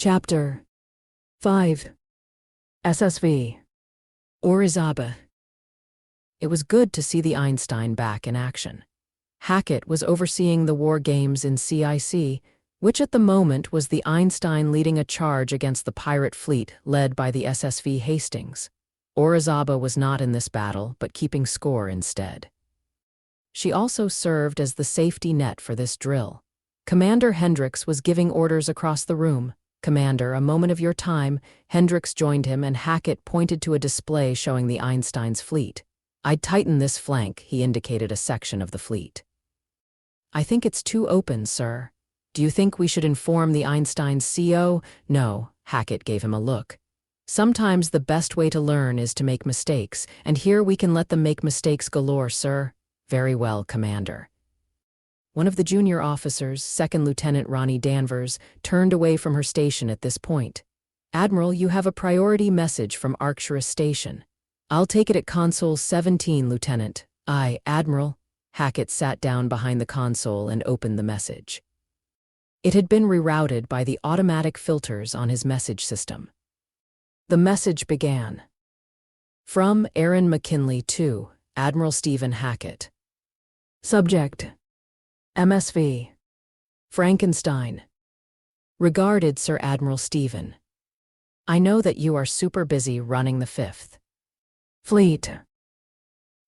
Chapter 5. SSV Orizaba. It was good to see the Einstein back in action. Hackett was overseeing the war games in CIC, which at the moment was the Einstein leading a charge against the pirate fleet led by the SSV Hastings. Orizaba was not in this battle, but keeping score instead. She also served as the safety net for this drill. Commander Hendricks was giving orders across the room. "Commander, a moment of your time." Hendricks joined him and Hackett pointed to a display showing the Einstein's fleet. "I'd tighten this flank," he indicated a section of the fleet. "I think it's too open, sir. Do you think we should inform the Einstein's CO?" "No," Hackett gave him a look. "Sometimes the best way to learn is to make mistakes, and here we can let them make mistakes galore, sir." "Very well, Commander." One of the junior officers, Second Lieutenant Ronnie Danvers, turned away from her station at this point. "Admiral, you have a priority message from Arcturus Station." "I'll take it at Console 17, Lieutenant." "Aye, Admiral." Hackett sat down behind the console and opened the message. It had been rerouted by the automatic filters on his message system. The message began. From Aaron McKinley to Admiral Stephen Hackett. Subject: MSV Frankenstein. Regarded, Sir Admiral Stephen. I know that you are super busy running the 5th Fleet.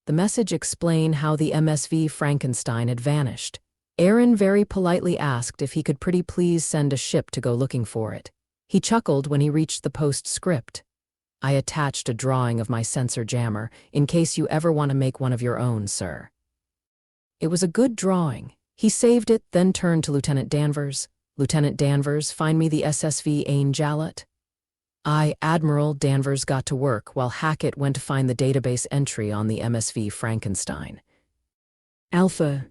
The message explained how the MSV Frankenstein had vanished. Aaron very politely asked if he could pretty please send a ship to go looking for it. He chuckled when he reached the postscript. "I attached a drawing of my sensor jammer, in case you ever want to make one of your own, sir." It was a good drawing. He saved it, then turned to Lieutenant Danvers. "Lieutenant Danvers, find me the SSV Ain Jalut." "Aye, Admiral." Danvers got to work while Hackett went to find the database entry on the MSV Frankenstein. Alpha.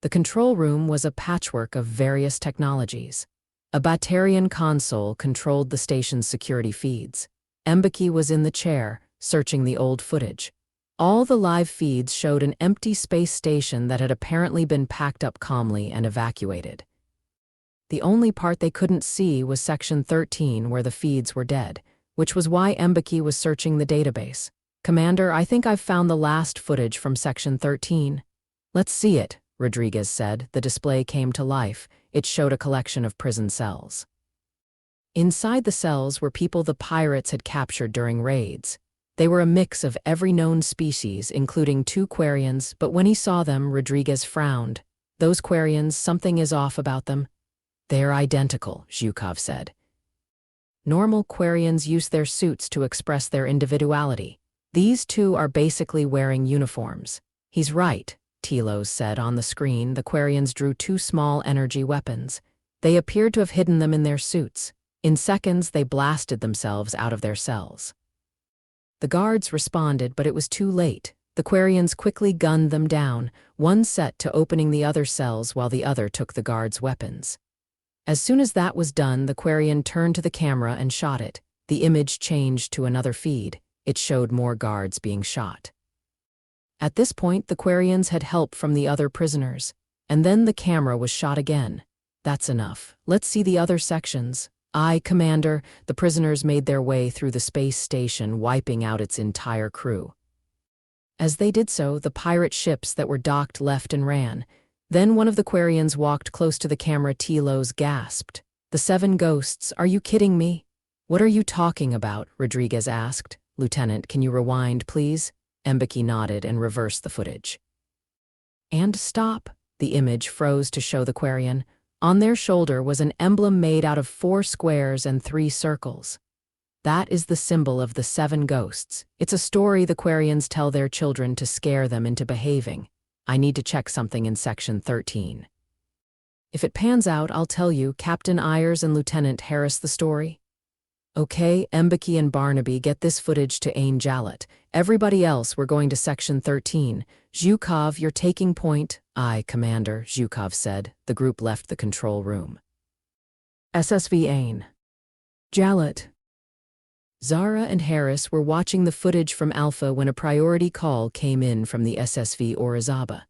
The control room was a patchwork of various technologies. A Batarian console controlled the station's security feeds. Mbeki was in the chair, searching the old footage. All the live feeds showed an empty space station that had apparently been packed up calmly and evacuated. The only part they couldn't see was Section 13, where the feeds were dead, which was why Mbeki was searching the database. "Commander, I think I've found the last footage from Section 13. "Let's see it," Rodriguez said. The display came to life. It showed a collection of prison cells. Inside the cells were people the pirates had captured during raids. They were a mix of every known species, including 2 Quarians, but when he saw them, Rodriguez frowned. "Those Quarians, something is off about them." "They're identical," Zhukov said. "Normal Quarians use their suits to express their individuality. These 2 are basically wearing uniforms." "He's right," Telos said on the screen. The Quarians drew 2 small energy weapons. They appeared to have hidden them in their suits. In seconds, they blasted themselves out of their cells. The guards responded, but it was too late. The Quarians quickly gunned them down, one set to opening the other cells while the other took the guards' weapons. As soon as that was done, the Quarian turned to the camera and shot it. The image changed to another feed. It showed more guards being shot. At this point, the Quarians had help from the other prisoners, and then the camera was shot again. "That's enough. Let's see the other sections." "Aye, Commander." The prisoners made their way through the space station, wiping out its entire crew. As they did so, the pirate ships that were docked left and ran. Then one of the Quarians walked close to the camera. Telos gasped. "The 7 ghosts, are you kidding me?" "What are you talking about?" Rodriguez asked. "Lieutenant, can you rewind, please?" Mbeki nodded and reversed the footage. "And stop." The image froze to show the Quarian. On their shoulder was an emblem made out of 4 squares and 3 circles. That is the symbol of the 7 ghosts. It's a story the Quarians tell their children to scare them into behaving. "I need to check something in Section 13. If it pans out, I'll tell you." Captain Ayers and Lieutenant Harris the story. "Okay, Mbeki and Barnaby, get this footage to Ain Jalut. Everybody else, we're going to Section 13. Zhukov, you're taking point." "Aye, Commander," Zhukov said. The group left the control room. SSV Ain Jalut. Zara and Harris were watching the footage from Alpha when a priority call came in from the SSV Orizaba.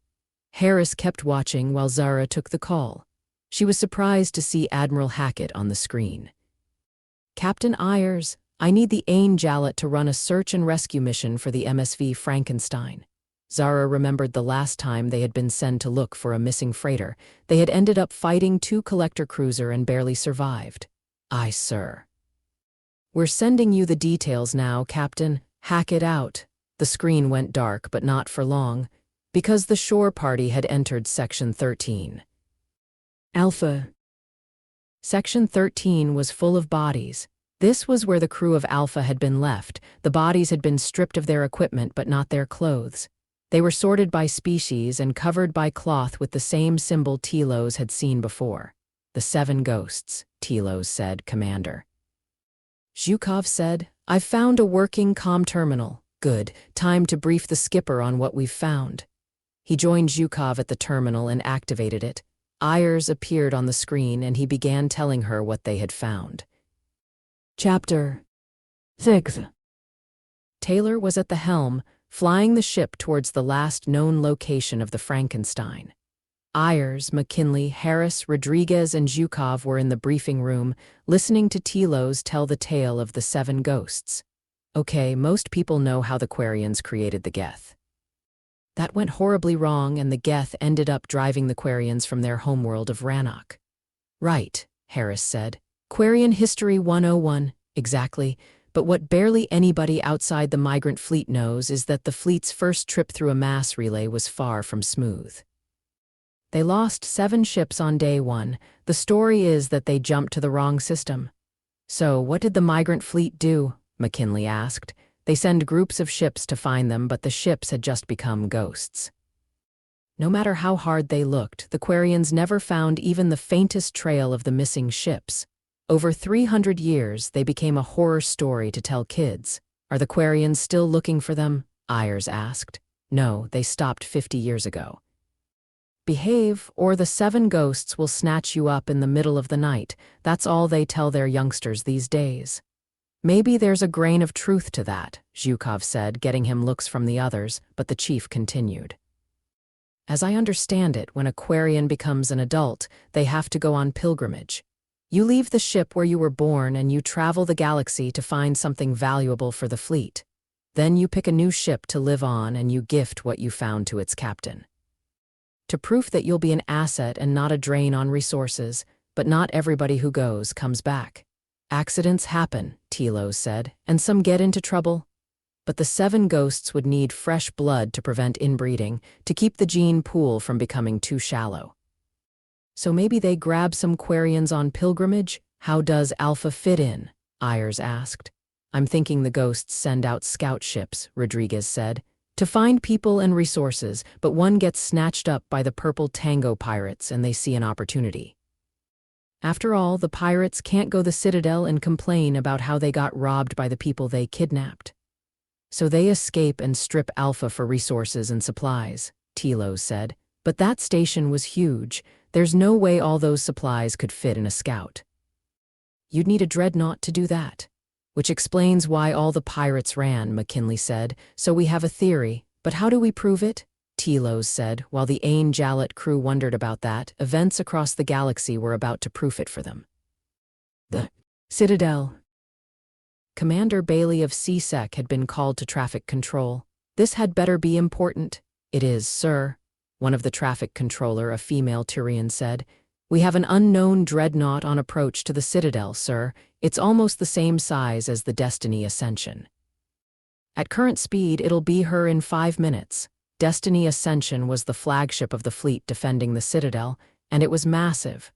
Harris kept watching while Zara took the call. She was surprised to see Admiral Hackett on the screen. "Captain Ayers, I need the Ain Jalut to run a search and rescue mission for the MSV Frankenstein." Zara remembered the last time they had been sent to look for a missing freighter. They had ended up fighting 2 collector cruiser and barely survived. "Aye, sir." "We're sending you the details now, Captain. Hack it out." The screen went dark, but not for long, because the shore party had entered Section 13. Alpha. Section 13 was full of bodies. This was where the crew of Alpha had been left. The bodies had been stripped of their equipment but not their clothes. They were sorted by species and covered by cloth with the same symbol Telos had seen before. "The 7 ghosts," Telos said, "Commander." Zhukov said, "I've found a working comm terminal. Good. Time to brief the skipper on what we've found." He joined Zhukov at the terminal and activated it. Ayers appeared on the screen and he began telling her what they had found. Chapter 6. Taylor was at the helm, flying the ship towards the last known location of the Frankenstein. Ayers, McKinley, Harris, Rodriguez, and Zhukov were in the briefing room, listening to Telos tell the tale of the 7 ghosts. Okay, most people know how the Quarians created the Geth. That went horribly wrong, and the Geth ended up driving the Quarians from their homeworld of Rannoch. Right, Harris said. Quarian History 101, exactly. But what barely anybody outside the migrant fleet knows is that the fleet's first trip through a mass relay was far from smooth. They lost 7 ships on day 1. The story is that they jumped to the wrong system. So what did the migrant fleet do? McKinley asked. They send groups of ships to find them, but the ships had just become ghosts. No matter how hard they looked, the Quarians never found even the faintest trail of the missing ships. Over 300 years, they became a horror story to tell kids. Are the Quarians still looking for them? Ayers asked. No, they stopped 50 years ago. Behave, or the 7 ghosts will snatch you up in the middle of the night. That's all they tell their youngsters these days. Maybe there's a grain of truth to that, Zhukov said, getting him looks from the others, but the chief continued. As I understand it, when a Quarian becomes an adult, they have to go on pilgrimage. You leave the ship where you were born and you travel the galaxy to find something valuable for the fleet. Then you pick a new ship to live on and you gift what you found to its captain. To prove that you'll be an asset and not a drain on resources, but not everybody who goes comes back. Accidents happen, Telos said, and some get into trouble. But the 7 ghosts would need fresh blood to prevent inbreeding, to keep the gene pool from becoming too shallow. So maybe they grab some Quarians on pilgrimage? How does Alpha fit in? Ayers asked. I'm thinking the ghosts send out scout ships, Rodriguez said, to find people and resources, but one gets snatched up by the Purple Tango pirates and they see an opportunity. After all, the pirates can't go the Citadel and complain about how they got robbed by the people they kidnapped. So they escape and strip Alpha for resources and supplies, Telos said. But that station was huge. There's no way all those supplies could fit in a scout. You'd need a dreadnought to do that. Which explains why all the pirates ran, McKinley said. So we have a theory, but how do we prove it? Telos said, while the Ain Jalut crew wondered about that. Events across the galaxy were about to proof it for them. The Citadel. Commander Bailey of CSEC had been called to traffic control. This had better be important. It is, sir, one of the traffic controller, a female Turian, said. We have an unknown dreadnought on approach to the Citadel, sir. It's almost the same size as the Destiny Ascension. At current speed, it'll be her in 5 minutes. Destiny Ascension was the flagship of the fleet defending the Citadel, and it was massive.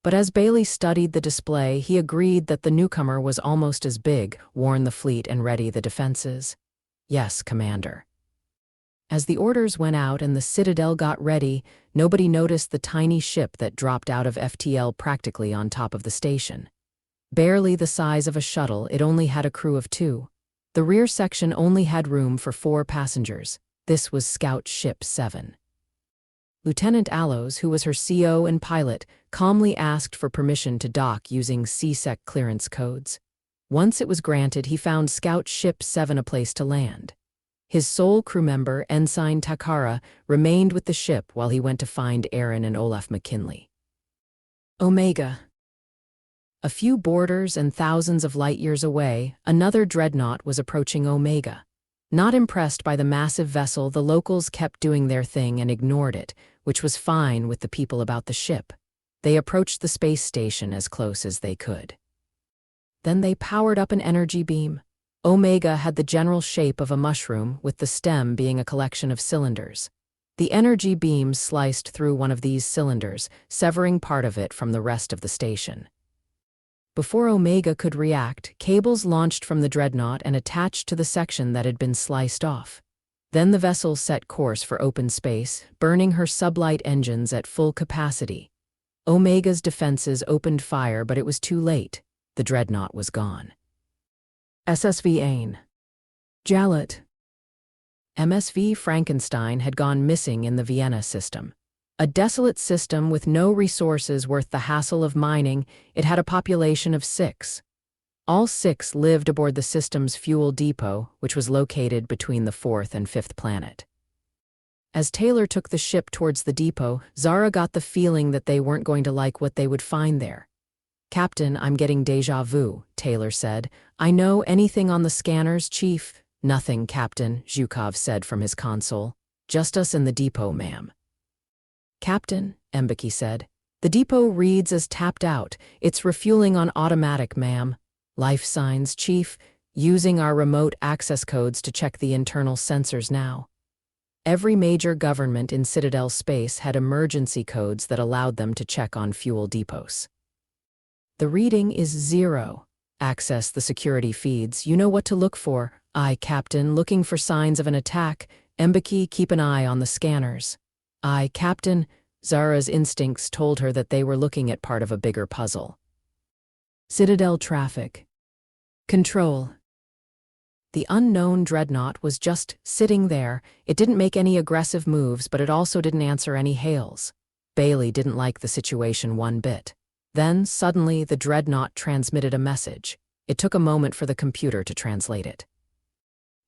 But as Bailey studied the display, he agreed that the newcomer was almost as big, warn the fleet and ready the defenses. Yes, Commander. As the orders went out and the Citadel got ready, nobody noticed the tiny ship that dropped out of FTL practically on top of the station. Barely the size of a shuttle, it only had a crew of 2. The rear section only had room for 4 passengers. This was Scout Ship 7. Lieutenant Allows, who was her CO and pilot, calmly asked for permission to dock using CSEC clearance codes. Once it was granted, he found Scout Ship 7 a place to land. His sole crew member, Ensign Takara, remained with the ship while he went to find Aaron and Olaf McKinley. Omega. A few borders and thousands of light-years away, another dreadnought was approaching Omega. Not impressed by the massive vessel, the locals kept doing their thing and ignored it, which was fine with the people about the ship. They approached the space station as close as they could. Then they powered up an energy beam. Omega had the general shape of a mushroom, with the stem being a collection of cylinders. The energy beam sliced through one of these cylinders, severing part of it from the rest of the station. Before Omega could react, cables launched from the dreadnought and attached to the section that had been sliced off. Then the vessel set course for open space, burning her sublight engines at full capacity. Omega's defenses opened fire, but it was too late. The dreadnought was gone. SSV Ain Jalut. MSV Frankenstein had gone missing in the Vienna system. A desolate system with no resources worth the hassle of mining, it had a population of 6. All 6 lived aboard the system's fuel depot, which was located between the 4th and 5th planet. As Taylor took the ship towards the depot, Zara got the feeling that they weren't going to like what they would find there. "Captain, I'm getting déjà vu," Taylor said. "I know anything on the scanners, Chief?" "Nothing, Captain," Zhukov said from his console. "Just us in the depot, ma'am." "Captain," Mbeki said, "the depot reads as tapped out. It's refueling on automatic, ma'am." "Life signs, Chief. Using our remote access codes to check the internal sensors now." Every major government in Citadel space had emergency codes that allowed them to check on fuel depots. "The reading is 0. Access the security feeds. You know what to look for." "Aye, Captain, looking for signs of an attack." "Mbeki, keep an eye on the scanners." "Aye, Captain." Zara's instincts told her that they were looking at part of a bigger puzzle. Citadel traffic. Control. The unknown dreadnought was just sitting there. It didn't make any aggressive moves, but it also didn't answer any hails. Bailey didn't like the situation one bit. Then, suddenly, the dreadnought transmitted a message. It took a moment for the computer to translate it.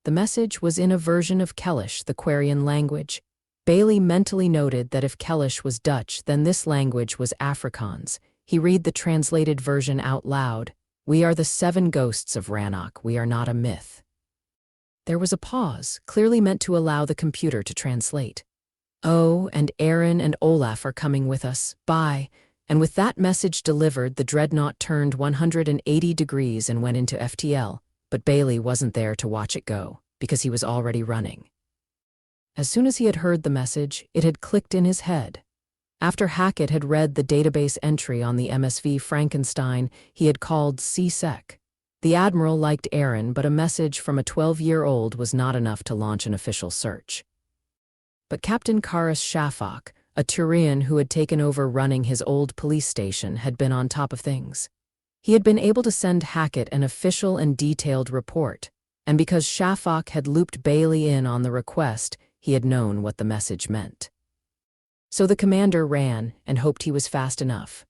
The message was in a version of Kellish, the Quarian language. Bailey mentally noted that if Kellish was Dutch, then this language was Afrikaans. He read the translated version out loud. "We are the 7 ghosts of Rannoch. We are not a myth." There was a pause, clearly meant to allow the computer to translate. "Oh, and Aaron and Olaf are coming with us. Bye." And with that message delivered, the dreadnought turned 180 degrees and went into FTL, but Bailey wasn't there to watch it go, because he was already running. As soon as he had heard the message, it had clicked in his head. After Hackett had read the database entry on the MSV Frankenstein, he had called CSEC. The Admiral liked Aaron, but a message from a 12-year-old was not enough to launch an official search. But Captain Karas Shafak, a Turian who had taken over running his old police station, had been on top of things. He had been able to send Hackett an official and detailed report, and because Shafak had looped Bailey in on the request, he had known what the message meant. So the commander ran and hoped he was fast enough.